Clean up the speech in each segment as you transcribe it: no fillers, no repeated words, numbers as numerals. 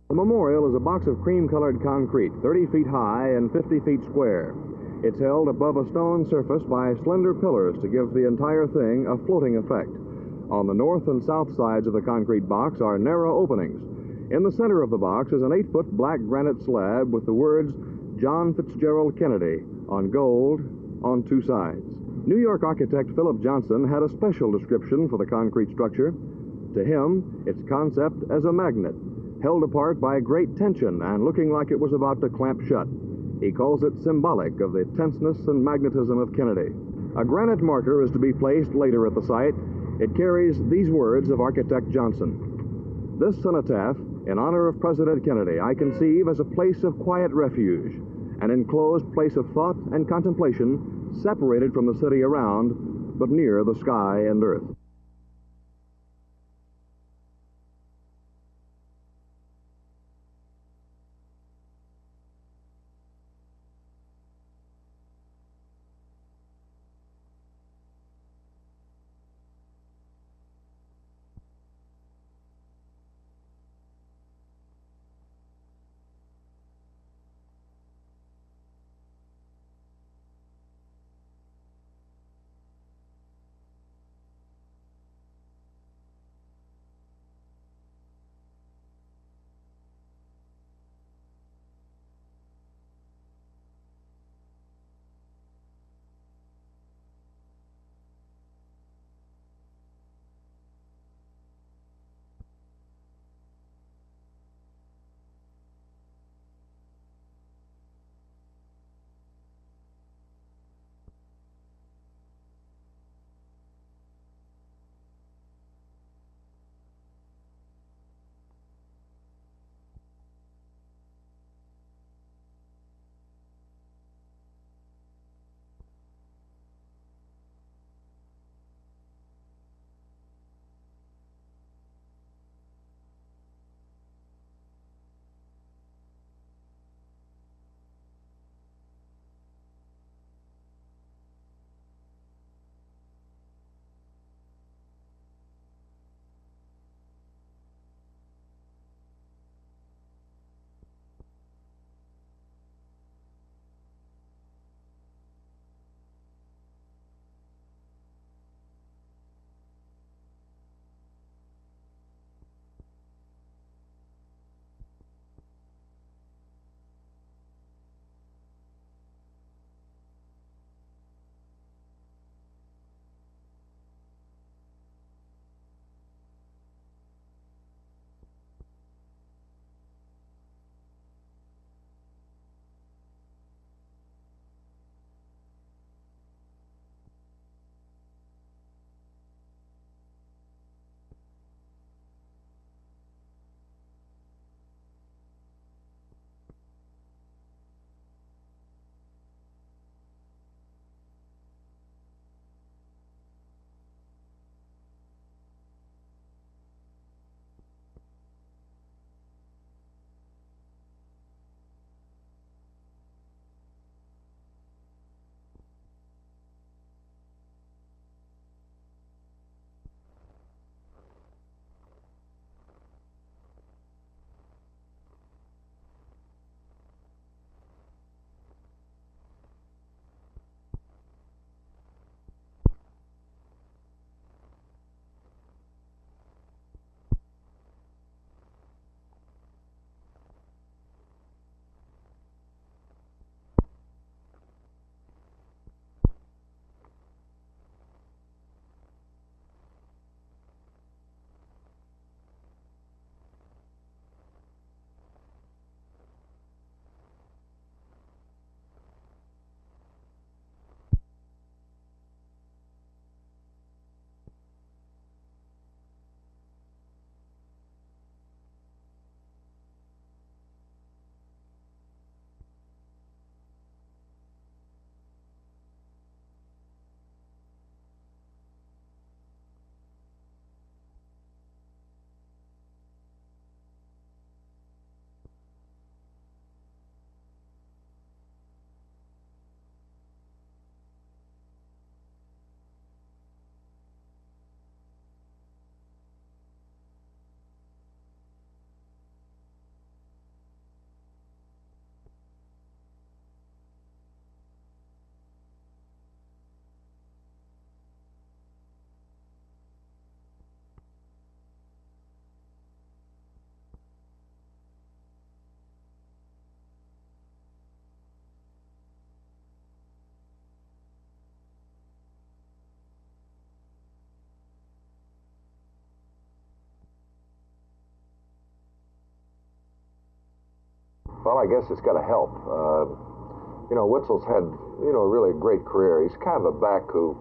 The memorial is a box of cream-colored concrete, 30 feet high and 50 feet square. It's held above a stone surface by slender pillars to give the entire thing a floating effect. On the north and south sides of the concrete box are narrow openings. In the center of the box is an 8-foot black granite slab with the words John Fitzgerald Kennedy on gold on two sides. New York architect Philip Johnson had a special description for the concrete structure. To him, its concept as a magnet, held apart by great tension and looking like it was about to clamp shut. He calls it symbolic of the tenseness and magnetism of Kennedy. A granite marker is to be placed later at the site. It carries these words of architect Johnson. This cenotaph, in honor of President Kennedy, I conceive as a place of quiet refuge, an enclosed place of thought and contemplation, separated from the city around, but near the sky and earth. Well, I guess it's got to help. Witzel's had, really a great career. He's kind of a back who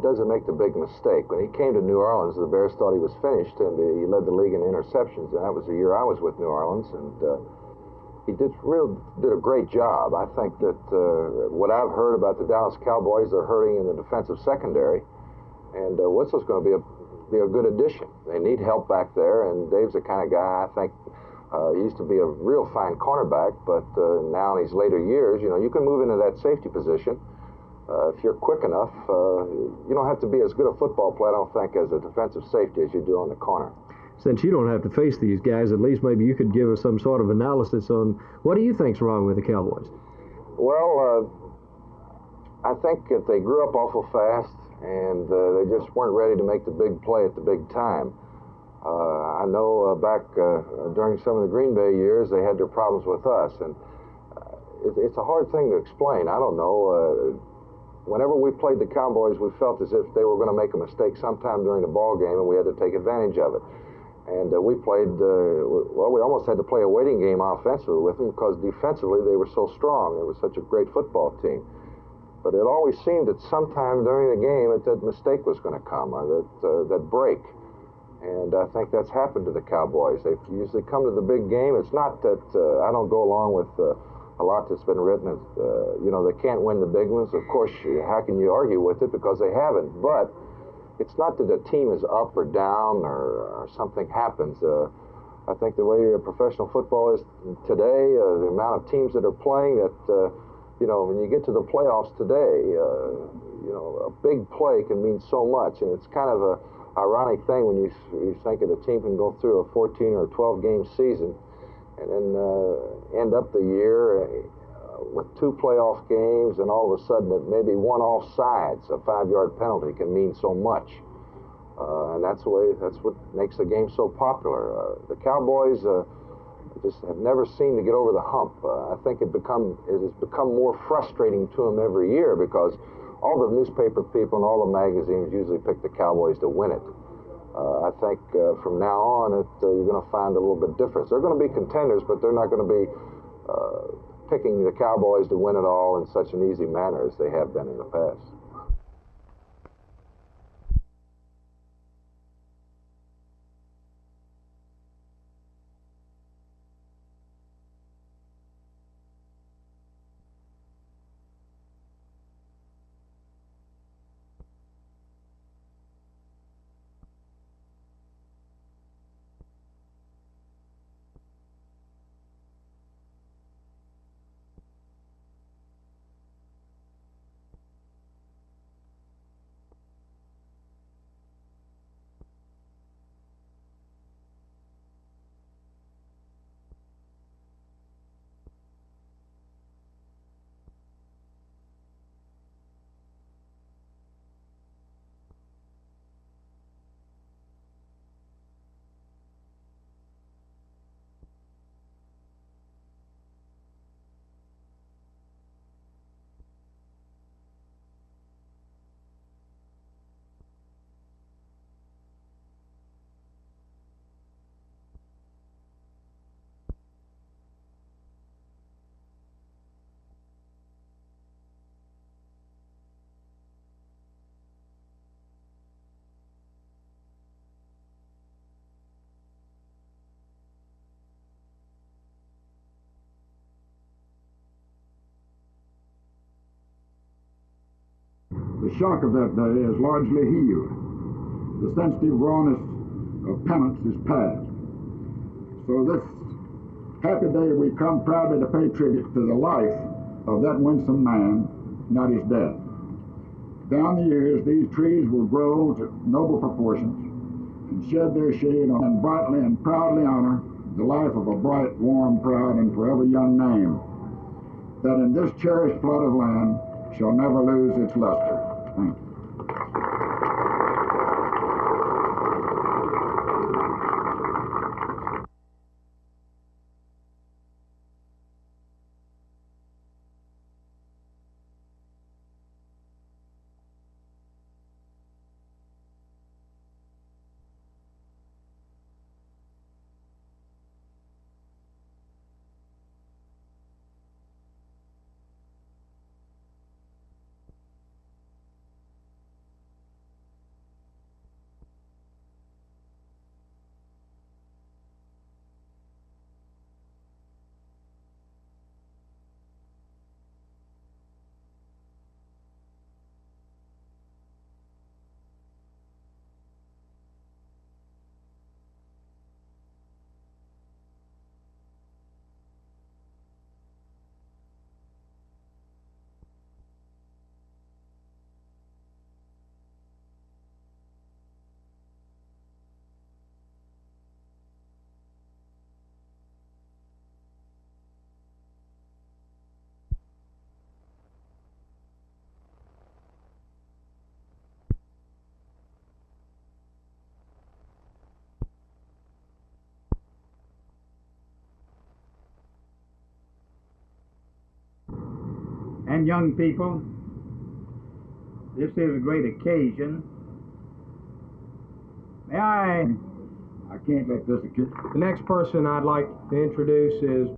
doesn't make the big mistake. When he came to New Orleans, the Bears thought he was finished, and he led the league in interceptions, and that was the year I was with New Orleans, and he did a great job. I think that what I've heard about the Dallas Cowboys, they're hurting in the defensive secondary, and Witzel's going to be a good addition. They need help back there, and Dave's the kind of guy, I think, he used to be a real fine cornerback, but now in his later years, you can move into that safety position. If you're quick enough, you don't have to be as good a football player, I don't think, as a defensive safety as you do on the corner. Since you don't have to face these guys, at least maybe you could give us some sort of analysis on what do you think's wrong with the Cowboys? Well, I think that they grew up awful fast, and they just weren't ready to make the big play at the big time. I know back during some of the Green Bay years, they had their problems with us, and it's a hard thing to explain. I don't know. Whenever we played the Cowboys, we felt as if they were going to make a mistake sometime during the ball game, and we had to take advantage of it. And we played, we almost had to play a waiting game offensively with them because defensively they were so strong. It was such a great football team. But it always seemed that sometime during the game that mistake was going to come, or that break. And I think that's happened to the Cowboys. They usually come to the big game. It's not that I don't go along with a lot that's been written. They can't win the big ones. Of course, how can you argue with it because they haven't? But it's not that the team is up or down or something happens. I think the way professional football is today, the amount of teams that are playing, that when you get to the playoffs today, a big play can mean so much, and it's kind of a ironic thing when you think that a team can go through a 14 or 12 game season and then end up the year with 2 playoff games, and all of a sudden that maybe one offsides, a 5-yard penalty, can mean so much. And that's what makes the game so popular. The Cowboys just have never seemed to get over the hump. I think it has become more frustrating to them every year because all the newspaper people and all the magazines usually pick the Cowboys to win it. I think from now on, you're going to find a little bit difference. They're going to be contenders, but they're not going to be picking the Cowboys to win it all in such an easy manner as they have been in the past. The shock of that day is largely healed. The sensitive rawness of penance is past. So this happy day we come proudly to pay tribute to the life of that winsome man, not his death. Down the years, these trees will grow to noble proportions and shed their shade on and brightly and proudly honor the life of a bright, warm, proud, and forever young name that in this cherished plot of land shall never lose its luster. Thank you. and young people, this is a great occasion. May I can't let this kid. The next person I'd like to introduce is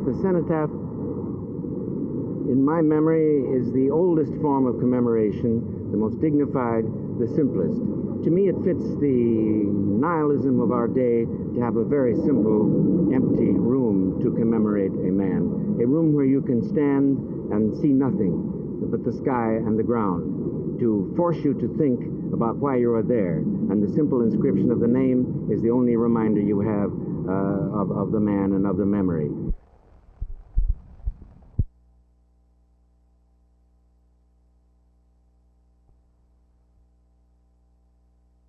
the cenotaph, in my memory, is the oldest form of commemoration, the most dignified, the simplest. To me, it fits the nihilism of our day to have a very simple, empty room to commemorate a man. A room where you can stand and see nothing but the sky and the ground, to force you to think about why you are there. And the simple inscription of the name is the only reminder you have of the man and of the memory.